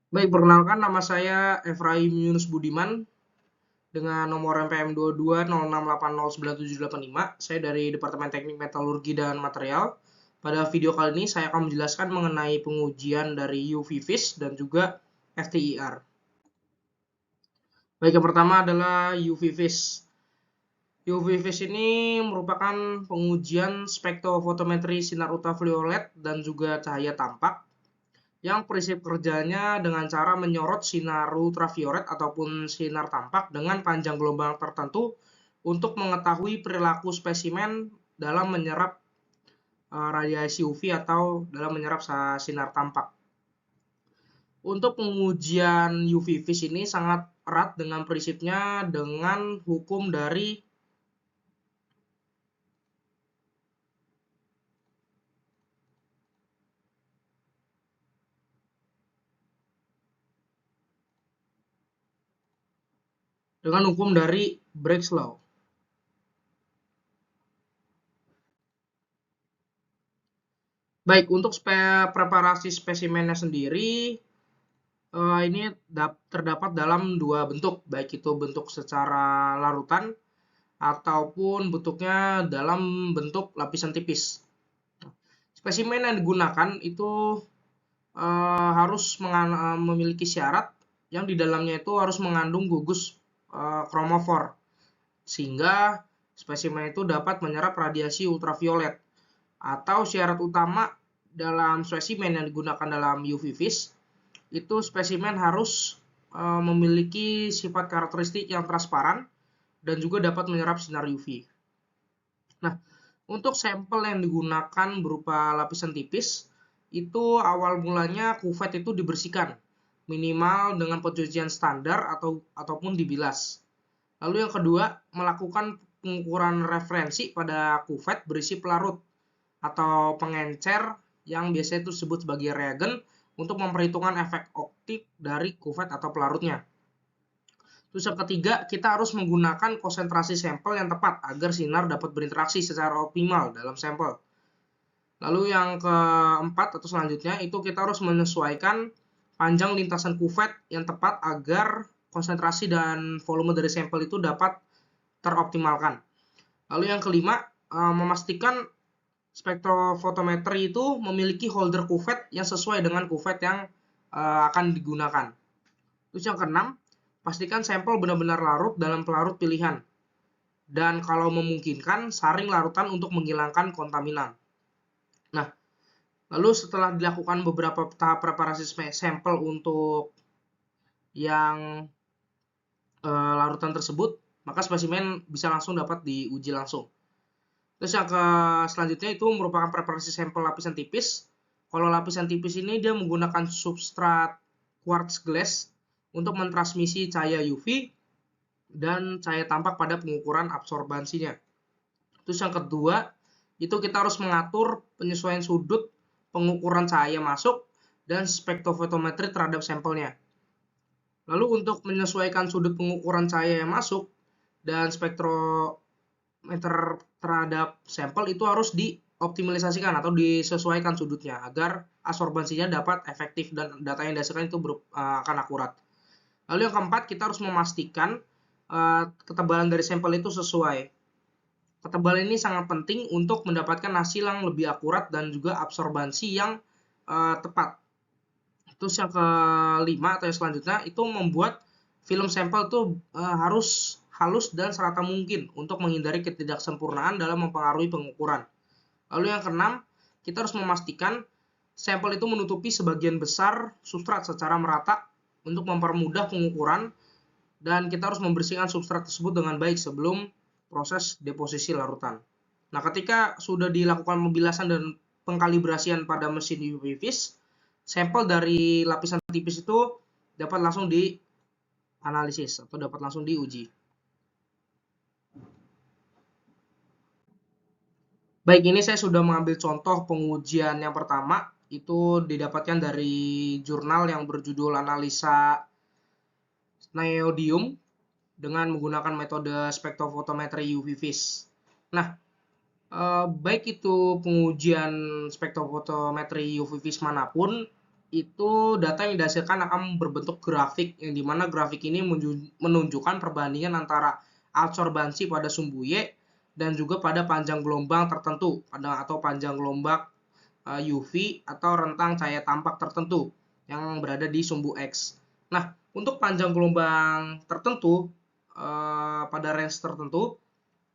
Baik, perkenalkan nama saya Efraim Yunus Budiman dengan nomor NPM 2206809785. Saya dari Departemen Teknik Metalurgi dan Material. Pada video kali ini saya akan menjelaskan mengenai pengujian dari UV vis dan juga FTIR. Baik, yang pertama adalah UV vis. UV vis ini merupakan pengujian spektrofotometri sinar ultraviolet dan juga cahaya tampak yang prinsip kerjanya dengan cara menyorot sinar ultraviolet ataupun sinar tampak dengan panjang gelombang tertentu untuk mengetahui perilaku spesimen dalam menyerap radiasi UV atau dalam menyerap sinar tampak. Untuk pengujian UV vis ini sangat erat dengan prinsipnya dengan hukum dari Braggs Law. Baik, untuk preparasi spesimennya sendiri, ini terdapat dalam dua bentuk, baik itu bentuk secara larutan ataupun bentuknya dalam bentuk lapisan tipis. Spesimen yang digunakan itu harus memiliki syarat yang di dalamnya itu harus mengandung gugus kromofor, sehingga spesimen itu dapat menyerap radiasi ultraviolet. Atau syarat utama dalam spesimen yang digunakan dalam UV vis itu spesimen harus memiliki sifat karakteristik yang transparan dan juga dapat menyerap sinar UV. Nah, untuk sampel yang digunakan berupa lapisan tipis, itu awal mulanya kuvet itu dibersihkan, minimal dengan pencucian standar ataupun dibilas. Lalu yang kedua, melakukan pengukuran referensi pada kuvet berisi pelarut atau pengencer yang biasanya itu disebut sebagai reagen untuk memperhitungkan efek optik dari kuvet atau pelarutnya. Terus yang ketiga, kita harus menggunakan konsentrasi sampel yang tepat agar sinar dapat berinteraksi secara optimal dalam sampel. Lalu yang keempat atau selanjutnya itu kita harus menyesuaikan panjang lintasan kuvet yang tepat agar konsentrasi dan volume dari sampel itu dapat teroptimalkan. Lalu yang kelima, memastikan spektrofotometri itu memiliki holder kuvet yang sesuai dengan kuvet yang akan digunakan. Terus yang keenam, pastikan sampel benar-benar larut dalam pelarut pilihan. Dan kalau memungkinkan, saring larutan untuk menghilangkan kontaminan. Nah, lalu setelah dilakukan beberapa tahap preparasi sampel untuk yang larutan tersebut, maka spesimen bisa langsung dapat diuji langsung. Terus yang selanjutnya itu merupakan preparasi sampel lapisan tipis. Kalau lapisan tipis ini dia menggunakan substrat quartz glass untuk mentransmisi cahaya UV dan cahaya tampak pada pengukuran absorbansinya. Terus yang kedua, itu kita harus mengatur penyesuaian sudut pengukuran cahaya masuk dan spektrofotometri terhadap sampelnya. Lalu untuk menyesuaikan sudut pengukuran cahaya yang masuk dan spektrometer terhadap sampel itu harus dioptimalisasikan atau disesuaikan sudutnya agar absorbansinya dapat efektif dan data yang dihasilkan itu akan akurat. Lalu yang keempat, kita harus memastikan ketebalan dari sampel itu sesuai. Ketebalan ini sangat penting untuk mendapatkan hasil yang lebih akurat dan juga absorbansi yang tepat. Terus yang kelima atau yang selanjutnya itu membuat film sampel itu harus halus dan serata mungkin untuk menghindari ketidaksempurnaan dalam mempengaruhi pengukuran. Lalu yang keenam, kita harus memastikan sampel itu menutupi sebagian besar substrat secara merata untuk mempermudah pengukuran, dan kita harus membersihkan substrat tersebut dengan baik sebelum proses deposisi larutan. Nah, ketika sudah dilakukan pembilasan dan pengkalibrasian pada mesin UV vis, sampel dari lapisan tipis itu dapat langsung dianalisis atau dapat langsung diuji. Baik, ini saya sudah mengambil contoh pengujian yang pertama, itu didapatkan dari jurnal yang berjudul Analisa Neodymium dengan menggunakan metode spektrofotometri UV vis. Nah, baik itu pengujian spektrofotometri UV vis manapun, itu data yang dihasilkan akan berbentuk grafik, yang dimana grafik ini menunjukkan perbandingan antara absorbansi pada sumbu Y dan juga pada panjang gelombang tertentu atau panjang gelombang UV atau rentang cahaya tampak tertentu yang berada di sumbu X. Nah, untuk panjang gelombang tertentu pada range tertentu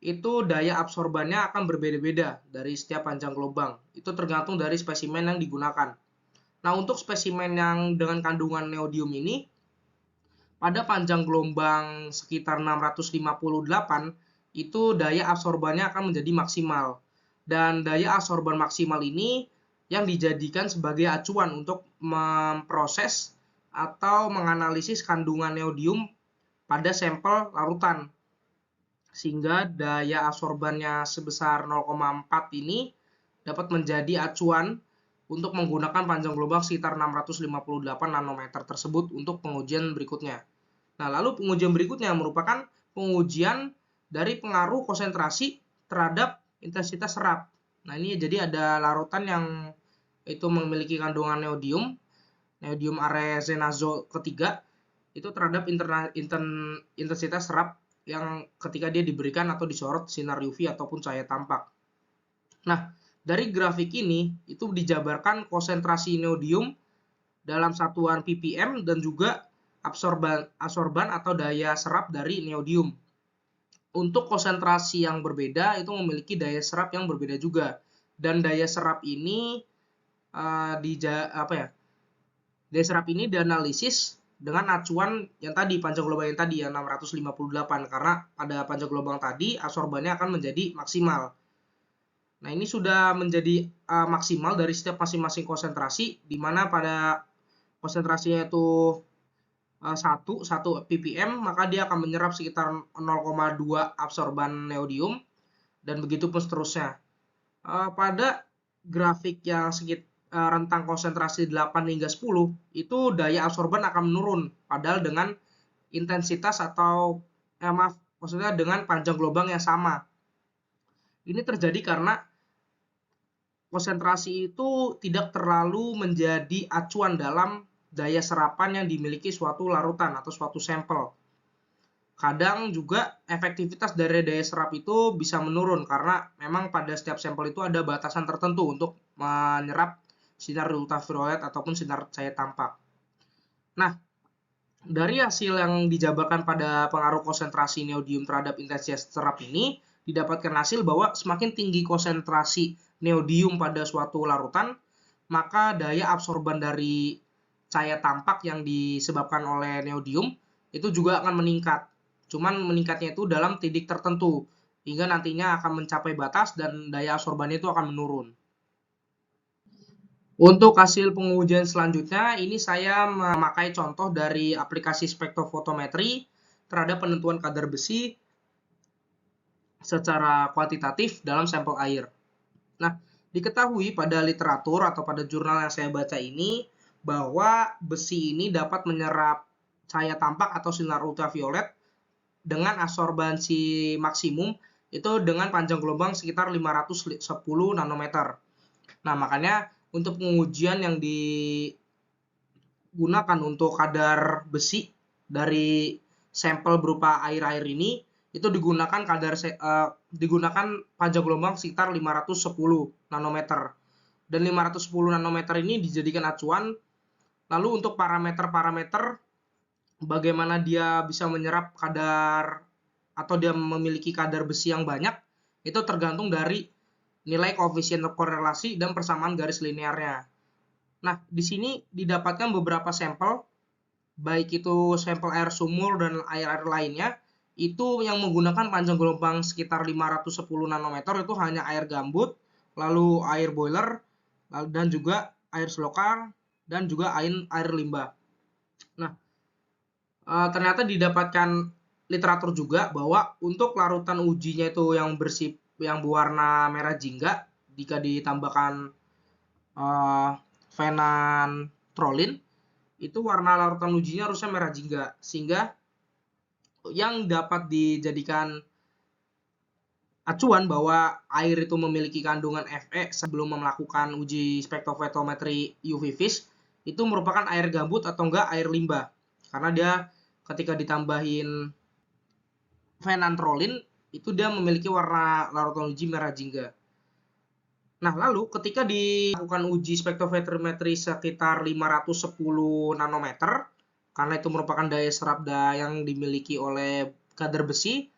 itu daya absorbannya akan berbeda-beda dari setiap panjang gelombang. Itu tergantung dari spesimen yang digunakan. Nah, untuk spesimen yang dengan kandungan neodymium ini, pada panjang gelombang sekitar 658, itu daya absorbannya akan menjadi maksimal. Dan daya absorban maksimal ini yang dijadikan sebagai acuan untuk memproses atau menganalisis kandungan neodymium pada sampel larutan. Sehingga daya absorbannya sebesar 0,4 ini dapat menjadi acuan untuk menggunakan panjang gelombang sekitar 658 nanometer tersebut untuk pengujian berikutnya. Nah, lalu pengujian berikutnya merupakan pengujian dari pengaruh konsentrasi terhadap intensitas serap. Nah, ini jadi ada larutan yang itu memiliki kandungan neodymium arezenazol ketiga, itu terhadap intensitas serap yang ketika dia diberikan atau disorot sinar UV ataupun cahaya tampak. Nah, dari grafik ini itu dijabarkan konsentrasi neodymium dalam satuan ppm dan juga absorban atau daya serap dari neodymium. Untuk konsentrasi yang berbeda itu memiliki daya serap yang berbeda juga. Dan daya serap ini daya serap ini dianalisis dengan acuan yang tadi, panjang gelombang yang tadi yang 658, karena pada panjang gelombang tadi absorbannya akan menjadi maksimal. Nah, ini sudah menjadi maksimal dari setiap masing-masing konsentrasi, di mana pada konsentrasinya itu 1 ppm, maka dia akan menyerap sekitar 0,2 absorban neodymium, dan begitu pun seterusnya. Pada grafik yang rentang konsentrasi 8 hingga 10, itu daya absorban akan menurun, padahal dengan intensitas maksudnya dengan panjang gelombang yang sama. Ini terjadi karena konsentrasi itu tidak terlalu menjadi acuan dalam daya serapan yang dimiliki suatu larutan atau suatu sampel. Kadang juga efektivitas dari daya serap itu bisa menurun karena memang pada setiap sampel itu ada batasan tertentu untuk menyerap sinar ultraviolet ataupun sinar cahaya tampak. Nah, dari hasil yang dijabarkan pada pengaruh konsentrasi neodymium terhadap intensitas serap ini, didapatkan hasil bahwa semakin tinggi konsentrasi neodymium pada suatu larutan, maka daya absorban dari cahaya tampak yang disebabkan oleh neodymium itu juga akan meningkat. Cuman meningkatnya itu dalam titik tertentu, hingga nantinya akan mencapai batas dan daya absorbannya itu akan menurun. Untuk hasil pengujian selanjutnya, ini saya memakai contoh dari aplikasi spektrofotometri terhadap penentuan kadar besi secara kuantitatif dalam sampel air. Nah, diketahui pada literatur atau pada jurnal yang saya baca ini bahwa besi ini dapat menyerap cahaya tampak atau sinar ultraviolet dengan absorbansi maksimum itu dengan panjang gelombang sekitar 510 nanometer. Nah, makanya untuk pengujian yang digunakan untuk kadar besi dari sampel berupa air-air ini itu digunakan panjang gelombang sekitar 510 nanometer. Dan 510 nanometer ini dijadikan acuan. Lalu untuk parameter-parameter bagaimana dia bisa menyerap kadar atau dia memiliki kadar besi yang banyak, itu tergantung dari nilai koefisien korelasi dan persamaan garis linearnya. Nah, di sini didapatkan beberapa sampel, baik itu sampel air sumur dan air-air lainnya, itu yang menggunakan panjang gelombang sekitar 510 nanometer itu hanya air gambut, lalu air boiler, dan juga air selokan, dan juga air limbah. Nah, ternyata didapatkan literatur juga bahwa untuk larutan ujinya itu yang berwarna merah jingga, jika ditambahkan fenantrolin, itu warna larutan ujinya harusnya merah jingga, sehingga yang dapat dijadikan acuan bahwa air itu memiliki kandungan Fe sebelum melakukan uji spektrofotometri UV-Vis itu merupakan air gambut atau enggak air limbah. Karena dia ketika ditambahin phenanthrolin itu dia memiliki warna larutan uji merah jingga. Nah, lalu ketika dilakukan uji spektrometrimetri sekitar 510 nanometer, karena itu merupakan daya serap yang dimiliki oleh kadar besi,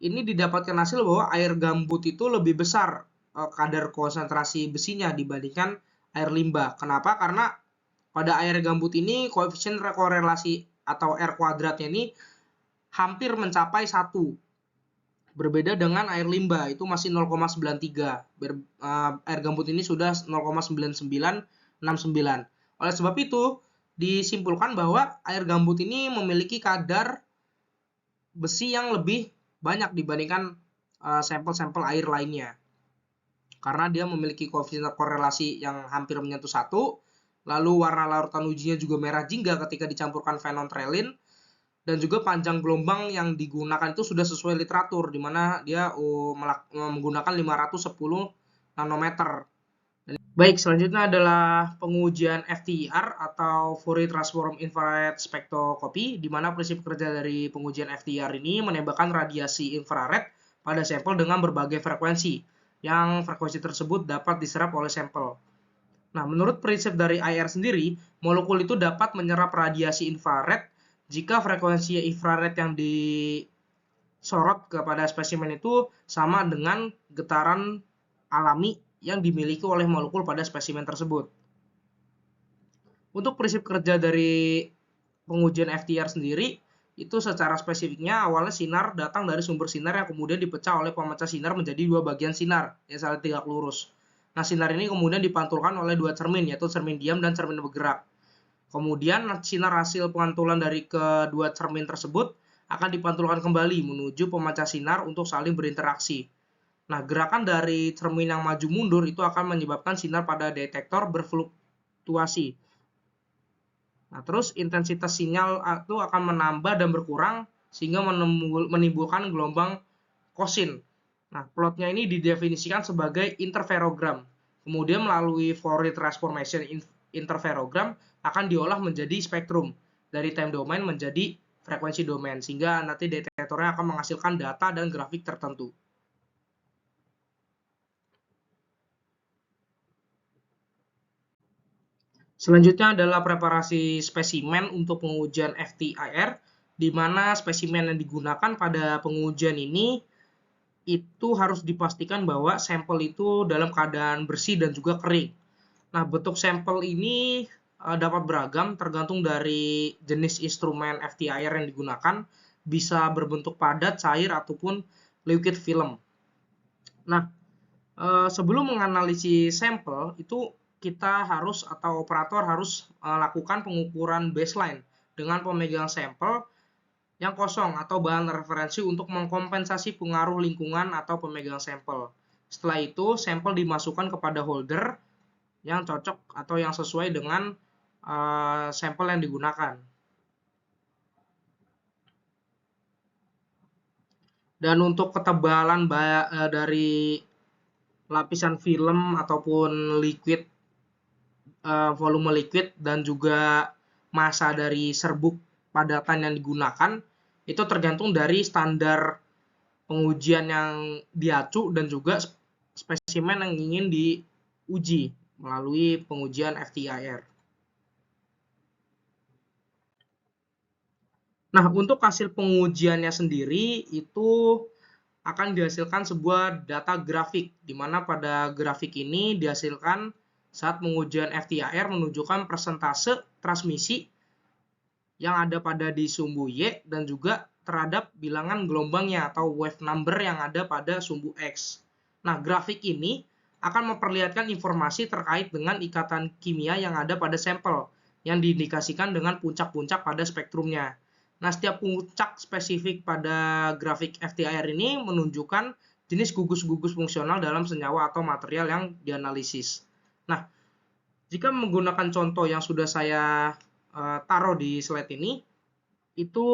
ini didapatkan hasil bahwa air gambut itu lebih besar kadar konsentrasi besinya dibandingkan air limbah. Kenapa? Karena pada air gambut ini koefisien korelasi atau R kuadratnya ini hampir mencapai 1. Berbeda dengan air limbah, itu masih 0,93. Air gambut ini sudah 0,9969. Oleh sebab itu, disimpulkan bahwa air gambut ini memiliki kadar besi yang lebih banyak dibandingkan sampel-sampel air lainnya. Karena dia memiliki koefisien korelasi yang hampir menyentuh 1, lalu warna larutan ujinya juga merah jingga ketika dicampurkan phenanthrelin, dan juga panjang gelombang yang digunakan itu sudah sesuai literatur, di mana dia menggunakan 510 nanometer. Baik, selanjutnya adalah pengujian FTIR atau Fourier Transform Infrared Spectroscopy, di mana prinsip kerja dari pengujian FTIR ini menembakkan radiasi infrared pada sampel dengan berbagai frekuensi, yang frekuensi tersebut dapat diserap oleh sampel. Nah, menurut prinsip dari IR sendiri, molekul itu dapat menyerap radiasi infrared jika frekuensi infrared yang disorot kepada spesimen itu sama dengan getaran alami yang dimiliki oleh molekul pada spesimen tersebut. Untuk prinsip kerja dari pengujian FTIR sendiri, itu secara spesifiknya awalnya sinar datang dari sumber sinar yang kemudian dipecah oleh pemecah sinar menjadi 2 bagian sinar yang saling tegak lurus. Nah, sinar ini kemudian dipantulkan oleh 2 cermin, yaitu cermin diam dan cermin bergerak. Kemudian sinar hasil pengantulan dari kedua cermin tersebut akan dipantulkan kembali menuju pemecah sinar untuk saling berinteraksi. Nah, gerakan dari cermin yang maju mundur itu akan menyebabkan sinar pada detektor berfluktuasi. Nah, terus intensitas sinyal itu akan menambah dan berkurang sehingga menimbulkan gelombang kosin. Nah, plotnya ini didefinisikan sebagai interferogram. Kemudian melalui Fourier transformation interferogram akan diolah menjadi spektrum dari time domain menjadi frekuensi domain, sehingga nanti detektornya akan menghasilkan data dan grafik tertentu. Selanjutnya adalah preparasi spesimen untuk pengujian FTIR, di mana spesimen yang digunakan pada pengujian ini itu harus dipastikan bahwa sampel itu dalam keadaan bersih dan juga kering. Nah, bentuk sampel ini dapat beragam tergantung dari jenis instrumen FTIR yang digunakan, bisa berbentuk padat, cair, ataupun liquid film. Nah, sebelum menganalisis sampel, itu kita harus atau operator harus lakukan pengukuran baseline dengan pemegang sampel yang kosong atau bahan referensi untuk mengkompensasi pengaruh lingkungan atau pemegang sampel. Setelah itu, sampel dimasukkan kepada holder yang cocok atau yang sesuai dengan sampel yang digunakan. Dan untuk ketebalan dari lapisan film ataupun liquid, volume liquid dan juga massa dari serbuk padatan yang digunakan itu tergantung dari standar pengujian yang diacu dan juga spesimen yang ingin diuji melalui pengujian FTIR. Nah, untuk hasil pengujiannya sendiri itu akan dihasilkan sebuah data grafik, di mana pada grafik ini dihasilkan saat pengujian FTIR menunjukkan persentase transmisi yang ada pada di sumbu Y dan juga terhadap bilangan gelombangnya atau wave number yang ada pada sumbu X. Nah, grafik ini akan memperlihatkan informasi terkait dengan ikatan kimia yang ada pada sampel yang diindikasikan dengan puncak-puncak pada spektrumnya. Nah, setiap puncak spesifik pada grafik FTIR ini menunjukkan jenis gugus-gugus fungsional dalam senyawa atau material yang dianalisis. Nah, jika menggunakan contoh yang sudah saya taruh di slide ini, itu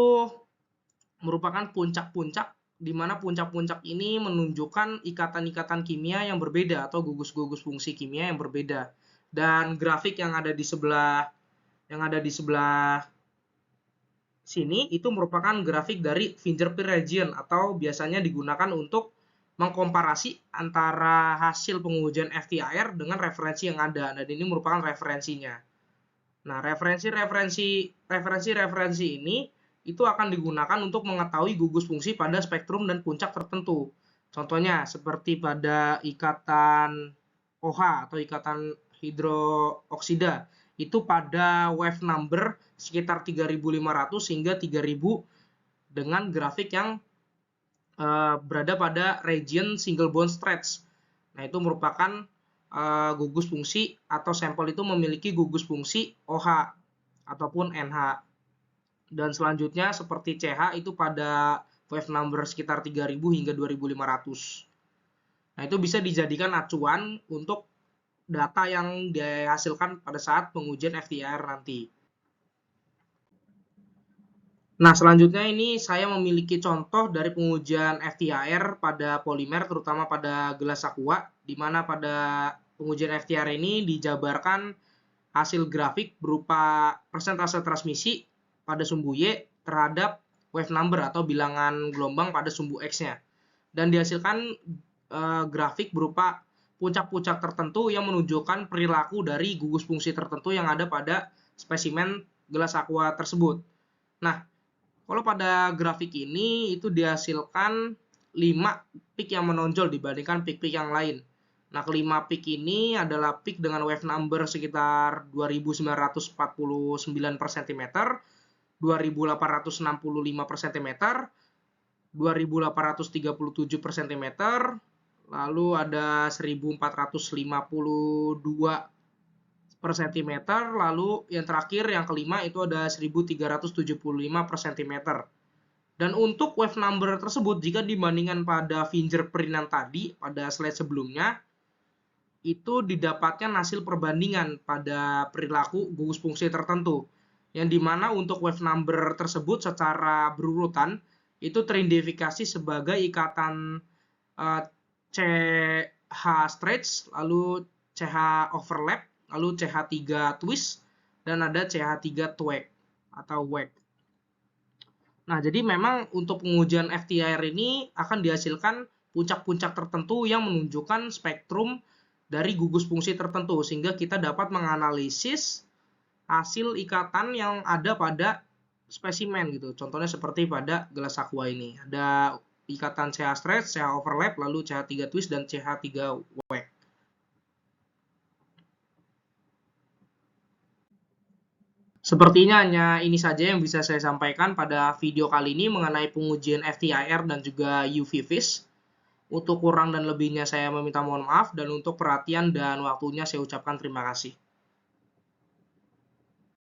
merupakan puncak-puncak, di mana puncak-puncak ini menunjukkan ikatan-ikatan kimia yang berbeda atau gugus-gugus fungsi kimia yang berbeda. Dan grafik yang ada di sebelah sini itu merupakan grafik dari fingerprint region atau biasanya digunakan untuk mengkomparasi antara hasil pengujian FTIR dengan referensi yang ada, dan ini merupakan referensinya. Nah, referensi ini itu akan digunakan untuk mengetahui gugus fungsi pada spektrum dan puncak tertentu. Contohnya seperti pada ikatan OH atau ikatan hidroksida itu pada wave number sekitar 3.500 hingga 3.000 dengan grafik yang berada pada region single bond stretch. Nah, itu merupakan gugus fungsi atau sampel itu memiliki gugus fungsi OH ataupun NH. Dan selanjutnya seperti CH itu pada wave number sekitar 3.000 hingga 2.500. Nah, itu bisa dijadikan acuan untuk data yang dihasilkan pada saat pengujian FTIR nanti. Nah, selanjutnya ini saya memiliki contoh dari pengujian FTIR pada polimer, terutama pada gelas aqua, di mana pada pengujian FTIR ini dijabarkan hasil grafik berupa persentase transmisi pada sumbu Y terhadap wave number atau bilangan gelombang pada sumbu X-nya. Dan dihasilkan grafik berupa puncak-puncak tertentu yang menunjukkan perilaku dari gugus fungsi tertentu yang ada pada spesimen gelas aqua tersebut. Nah, kalau pada grafik ini itu dihasilkan 5 peak yang menonjol dibandingkan peak-peak yang lain. Nah, kelima peak ini adalah peak dengan wave number sekitar 2.949 per cm, 2.865 per cm, 2.837 per cm, lalu ada 1.452 per cm, lalu yang terakhir yang kelima itu ada 1375 per cm. Dan untuk wave number tersebut jika dibandingkan pada fingerprint tadi pada slide sebelumnya, itu didapatkan hasil perbandingan pada perilaku gugus fungsi tertentu, yang dimana untuk wave number tersebut secara berurutan itu teridentifikasi sebagai ikatan CH stretch, lalu CH overlap, lalu CH3 twist, dan ada CH3 twag atau wag. Nah, jadi memang untuk pengujian FTIR ini akan dihasilkan puncak-puncak tertentu yang menunjukkan spektrum dari gugus fungsi tertentu, sehingga kita dapat menganalisis hasil ikatan yang ada pada spesimen gitu. Contohnya seperti pada gelas aqua ini. Ada ikatan CH stretch, CH overlap, lalu CH3 twist, dan CH3 wag. Sepertinya hanya ini saja yang bisa saya sampaikan pada video kali ini mengenai pengujian FTIR dan juga UV-Vis. Untuk kurang dan lebihnya saya meminta mohon maaf, dan untuk perhatian dan waktunya saya ucapkan terima kasih.